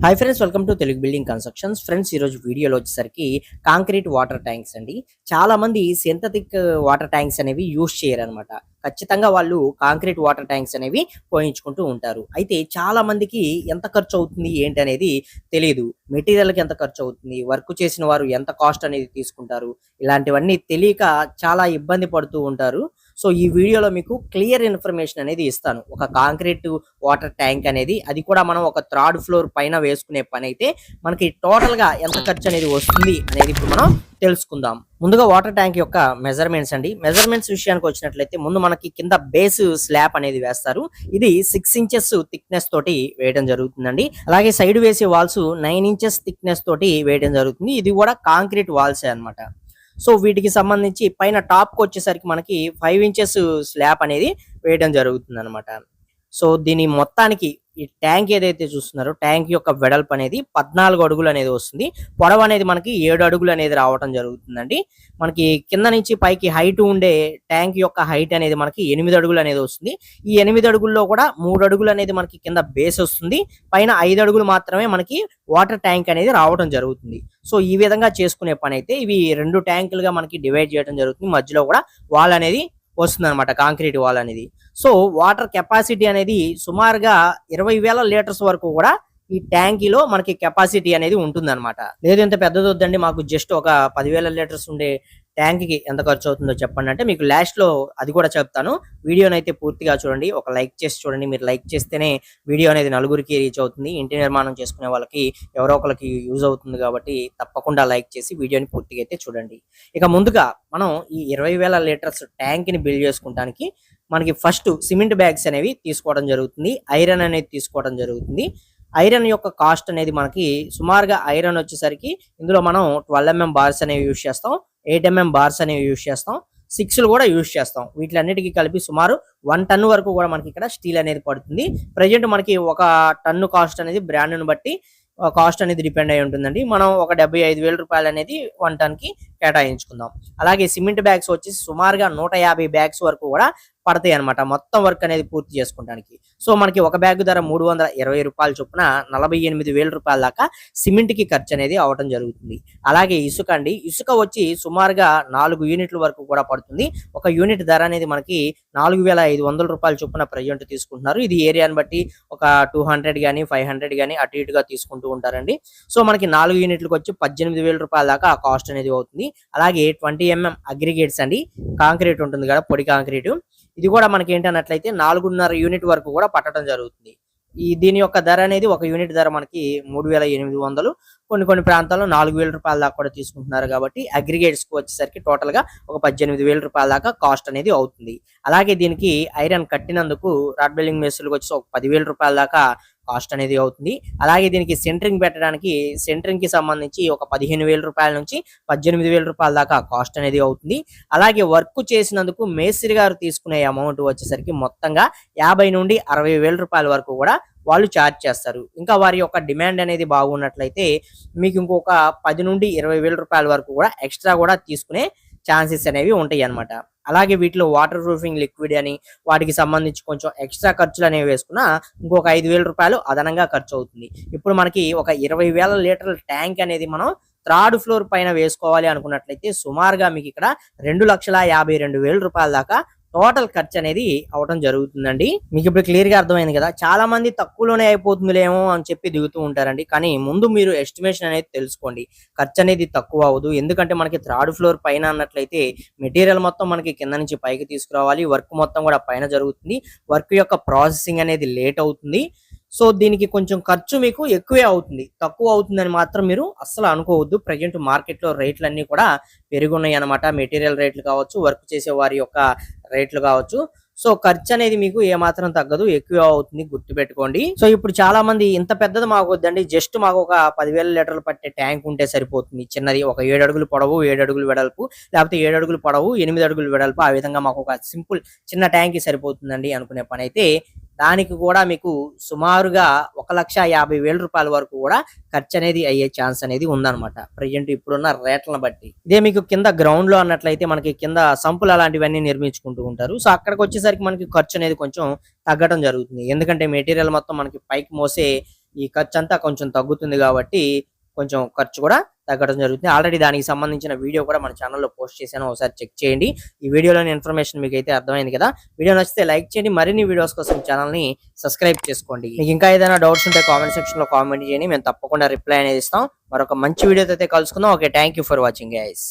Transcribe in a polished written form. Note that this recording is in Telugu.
Hi friends, welcome to Telugu building constructions. Friends, ఈరోజు వీడియోలో వచ్చేసరికి కాంక్రీట్ వాటర్ ట్యాంక్స్ అండి. చాలా మంది సింథటిక్ వాటర్ ట్యాంక్స్ అనేవి యూజ్ చేయరనమాట. ఖచ్చితంగా వాళ్ళు కాంక్రీట్ వాటర్ ట్యాంక్స్ అనేవి పోయించుకుంటూ ఉంటారు. అయితే చాలా మందికి ఎంత ఖర్చు అవుతుంది ఏంటి అనేది తెలియదు. మెటీరియల్కి ఎంత ఖర్చు అవుతుంది, వర్క్ చేసిన వారు ఎంత కాస్ట్ అనేది తీసుకుంటారు, ఇలాంటివన్నీ తెలియక చాలా ఇబ్బంది పడుతూ ఉంటారు. సో ఈ వీడియోలో మీకు క్లియర్ ఇన్ఫర్మేషన్ అనేది ఇస్తాను. ఒక కాంక్రీట్ వాటర్ ట్యాంక్ అనేది, అది కూడా మనం ఒక థర్డ్ ఫ్లోర్ పైన వేసుకునే పని అయితే మనకి టోటల్ గా ఎంత ఖర్చు అనేది వస్తుంది అనేది ఇప్పుడు మనం తెలుసుకుందాం. ముందుగా వాటర్ ట్యాంక్ యొక్క మెజర్మెంట్స్ అండి. మెజర్మెంట్స్ విషయానికి వచ్చినట్లయితే ముందు మనకి కింద బేస్ స్లాబ్ అనేది వేస్తారు. ఇది 6 ఇంచెస్ థిక్నెస్ తోటి వేయడం జరుగుతుందండి. అలాగే సైడ్ వేసే వాల్స్ 9 ఇంచెస్ థిక్నెస్ తోటి వేయడం జరుగుతుంది. ఇది కూడా కాంక్రీట్ వాల్సే అన్నమాట. సో వీటికి సంబంధించి పైన టాప్ కి వచ్చేసరికి మనకి 5 ఇంచెస్ స్లాబ్ అనేది వేయడం జరుగుతుంది అనమాట. సో దీని మొత్తానికి ఈ ట్యాంక్ ఏదైతే చూస్తున్నారో, ట్యాంక్ యొక్క వెడల్పు అనేది 14 అడుగులు అనేది వస్తుంది. పొడవు అనేది మనకి 7 అడుగులు అనేది రావడం జరుగుతుందండి. మనకి కింద నుంచి పైకి హైట్ ఉండే ట్యాంక్ యొక్క హైట్ అనేది మనకి 8 అడుగులు అనేది వస్తుంది. ఈ 8 అడుగుల్లో కూడా 3 అడుగులు అనేది మనకి కింద బేస్ వస్తుంది. పైన 5 అడుగులు మాత్రమే మనకి వాటర్ ట్యాంక్ అనేది రావడం జరుగుతుంది. సో ఈ విధంగా చేసుకునే పని అయితే ఇవి 2 ట్యాంకులుగా మనకి డివైడ్ చేయడం జరుగుతుంది. మధ్యలో కూడా వాల్ అనేది వస్తుంది అనమాట, కాంక్రీట్ వాల్ అనేది. సో వాటర్ కెపాసిటీ అనేది సుమారుగా 20,000 లీటర్స్ వరకు కూడా ఈ ట్యాంకీలో మనకి కెపాసిటీ అనేది ఉంటుంది అనమాట. లేదు ఇంత పెద్దది వద్దండి, మాకు జస్ట్ ఒక 10,000 లీటర్స్ ఉండే ట్యాంక్కి ఎంత ఖర్చు అవుతుందో చెప్పండి అంటే మీకు లాస్ట్ లో అది కూడా చెప్తాను. వీడియోని అయితే పూర్తిగా చూడండి, ఒక లైక్ చేసి చూడండి. మీరు లైక్ చేస్తేనే వీడియో అనేది నలుగురికి రీచ్ అవుతుంది. ఇంటి నిర్మాణం చేసుకునే వాళ్ళకి ఎవరో ఒకరికి యూజ్ అవుతుంది కాబట్టి తప్పకుండా లైక్ చేసి వీడియోని పూర్తిగా అయితే చూడండి. ఇక ముందుగా మనం ఈ 20,000 లీటర్స్ ట్యాంక్ ని బిల్డ్ చేసుకుంటానికి మనకి ఫస్ట్ సిమెంట్ బ్యాగ్స్ అనేవి తీసుకోవడం జరుగుతుంది. ఐరన్ అనేది తీసుకోవడం జరుగుతుంది. ఐరన్ యొక్క కాస్ట్ అనేది మనకి సుమారుగా ఐరన్ వచ్చేసరికి ఇందులో మనం 12mm బార్స్ అనేవి యూజ్ చేస్తాం, 8mm బార్స్ అనేవి యూజ్ చేస్తాం, 6లు కూడా యూజ్ చేస్తాం. వీటిలన్నిటికీ కలిపి సుమారు 1 టన్ను వరకు కూడా మనకి ఇక్కడ స్టీల్ అనేది పడుతుంది. ప్రజెంట్ మనకి ఒక టన్ను కాస్ట్ అనేది బ్రాండ్ను బట్టి కాస్ట్ అనేది డిపెండ్ అయి ఉంటుందండి. మనం ఒక 75,000 రూపాయలు అనేది 1 టన్ కి కేటాయించుకుందాం. అలాగే సిమెంట్ బ్యాగ్స్ వచ్చేసి సుమారుగా 150 బ్యాగ్స్ వరకు కూడా పడతాయి అనమాట, మొత్తం వర్క్ అనేది పూర్తి చేసుకోవడానికి. సో మనకి ఒక బ్యాగ్ ధర 320 రూపాయల చొప్పున 48,000 రూపాయల దాకా సిమెంట్ కి ఖర్చు అనేది అవడం జరుగుతుంది. అలాగే ఇసుక అండి, ఇసుక వచ్చి సుమారుగా 4 యూనిట్ల వరకు కూడా పడుతుంది. ఒక యూనిట్ ధర అనేది మనకి 4,500 రూపాయల చొప్పున ప్రజెంట్ తీసుకుంటున్నారు. ఇది ఏరియాని బట్టి ఒక 200 గానీ 500 గానీ అటు ఇటుగా తీసుకుంటూ ఉంటారండి. సో మనకి 4 యూనిట్లకు వచ్చి 18,000 రూపాయల దాకా కాస్ట్ అనేది అవుతుంది. అలాగే 20mm అగ్రిగేట్స్ అండి, కాంక్రీట్ ఉంటుంది కదా, పొడి కాంక్రీట్. ఇది కూడా మనకి ఏంటన్నట్లయితే 4.5 యూనిట్ వరకు కూడా పట్టడం జరుగుతుంది. దీని యొక్క ధర అనేది ఒక యూనిట్ ధర మనకి 3,800, కొన్ని ప్రాంతాల్లో 4,000 రూపాయల దాకా కూడా తీసుకుంటున్నారు. కాబట్టి అగ్రిగేట్స్ కు వచ్చేసరికి టోటల్ గా ఒక 18,000 రూపాయల దాకా కాస్ట్ అనేది అవుతుంది. అలాగే దీనికి ఐరన్ కట్టినందుకు రాడ్ బెల్డింగ్ మేస్త్రులకు వచ్చి ఒక 10,000 రూపాయల దాకా కాస్ట్ అనేది అవుతుంది. అలాగే దీనికి సెంటరింగ్ పెట్టడానికి, సెంటరింగ్ కి సంబంధించి ఒక 15,000 రూపాయల నుంచి 18,000 రూపాయల దాకా కాస్ట్ అనేది అవుతుంది. అలాగే వర్క్ చేసినందుకు మేస్త్రి గారు తీసుకునే అమౌంట్ వచ్చేసరికి మొత్తంగా 50 నుండి 60,000 రూపాయల వరకు కూడా వాళ్ళు ఛార్జ్ చేస్తారు. ఇంకా వారి యొక్క డిమాండ్ అనేది బాగున్నట్లయితే మీకు ఇంకొక 10 నుండి 20,000 రూపాయల వరకు కూడా ఎక్స్ట్రా కూడా తీసుకునే ఛాన్సెస్ అనేవి ఉంటాయి అన్నమాట. అలాగే వీటిలో వాటర్ ప్రూఫింగ్ లిక్విడ్ అని వాటికి సంబంధించి కొంచెం ఎక్స్ట్రా ఖర్చులు అనేవి వేసుకున్నా ఇంకొక 5,000 రూపాయలు అదనంగా ఖర్చు అవుతుంది. ఇప్పుడు మనకి ఒక 20,000 లీటర్ల ట్యాంక్ అనేది మనం థర్డ్ ఫ్లోర్ పైన వేసుకోవాలి అనుకున్నట్లయితే సుమారుగా మీకు ఇక్కడ 2,52,000 రూపాయల దాకా టోటల్ ఖర్చు అనేది అవడం జరుగుతుందండి. మీకు ఇప్పుడు క్లియర్ గా అర్థమైంది కదా. చాలా మంది తక్కువలోనే అయిపోతుందిలేమో అని చెప్పి దిగుతూ ఉంటారండి. కానీ ముందు మీరు ఎస్టిమేషన్ అనేది తెలుసుకోండి. ఖర్చు అనేది తక్కువ అవ్వదు. ఎందుకంటే మనకి థర్డ్ ఫ్లోర్ పైన అన్నట్లయితే మెటీరియల్ మొత్తం మనకి కింద నుంచి పైకి తీసుకురావాలి. వర్క్ మొత్తం కూడా పైన జరుగుతుంది. వర్క్ యొక్క ప్రాసెసింగ్ అనేది లేట్ అవుతుంది. సో దీనికి కొంచెం ఖర్చు మీకు ఎక్కువే అవుతుంది. తక్కువ అవుతుందని మాత్రం మీరు అస్సలు అనుకోవద్దు. ప్రజెంట్ మార్కెట్ లో రేట్లు అన్ని కూడా పెరుగున్నాయి అనమాట. మెటీరియల్ రేట్లు కావచ్చు, వర్క్ చేసే వారి యొక్క రేట్లు కావచ్చు. సో ఖర్చు అనేది మీకు ఏమాత్రం తగ్గదు, ఎక్కువ అవుతుంది, గుర్తుపెట్టుకోండి. సో ఇప్పుడు చాలా మంది ఇంత పెద్దది మాకు వద్దండి, జస్ట్ మాకు ఒక 10,000 లీటర్లు పట్టే ట్యాంక్ ఉంటే సరిపోతుంది, చిన్నది, ఒక 7 అడుగులు పొడవు 7 అడుగులు వెడల్పు, లేకపోతే 7 అడుగులు పొడవు 8 అడుగులు వెడల్పు, ఆ విధంగా మాకు ఒక సింపుల్ చిన్న ట్యాంక్ సరిపోతుందండి అనుకునే పని అయితే దానికి కూడా మీకు సుమారుగా 1,50,000 రూపాయల వరకు కూడా ఖర్చు అనేది అయ్యే ఛాన్స్ అనేది ఉందన్నమాట ప్రజెంట్ ఇప్పుడున్న రేట్లను బట్టి. ఇదే మీకు కింద గ్రౌండ్ లో అన్నట్లయితే మనకి కింద సంపులు అలాంటివన్నీ నిర్మించుకుంటూ ఉంటారు. సో అక్కడికి వచ్చేసరికి మనకి ఖర్చు అనేది కొంచెం తగ్గడం జరుగుతుంది. ఎందుకంటే మెటీరియల్ మొత్తం మనకి పైకి మోసే ఈ ఖర్చు అంతా కొంచెం తగ్గుతుంది కాబట్టి కొంచెం ఖర్చు కూడా తగ్గడం జరుగుతుంది. ఆల్రెడీ దానికి సంబంధించిన వీడియో కూడా మన ఛానల్లో పోస్ట్ చేశాను. ఒకసారి చెక్ చేయండి. ఈ వీడియోలోని ఇన్ఫర్మేషన్ మీకు అయితే అర్థమైంది కదా. వీడియో నచ్చితే లైక్ చేయండి. మరిన్ని వీడియోస్ కోసం ఛానల్ని సబ్స్క్రైబ్ చేసుకోండి. మీకు ఇంకా ఏదైనా డౌట్స్ ఉంటే కామెంట్ సెక్షన్ లో కామెంట్ చేయండి. మేము తప్పకుండా రిప్లై అనేది ఇస్తాం. మరొక మంచి వీడియోతో అయితే కలుసుకుందాం. Okay, thank you for watching guys.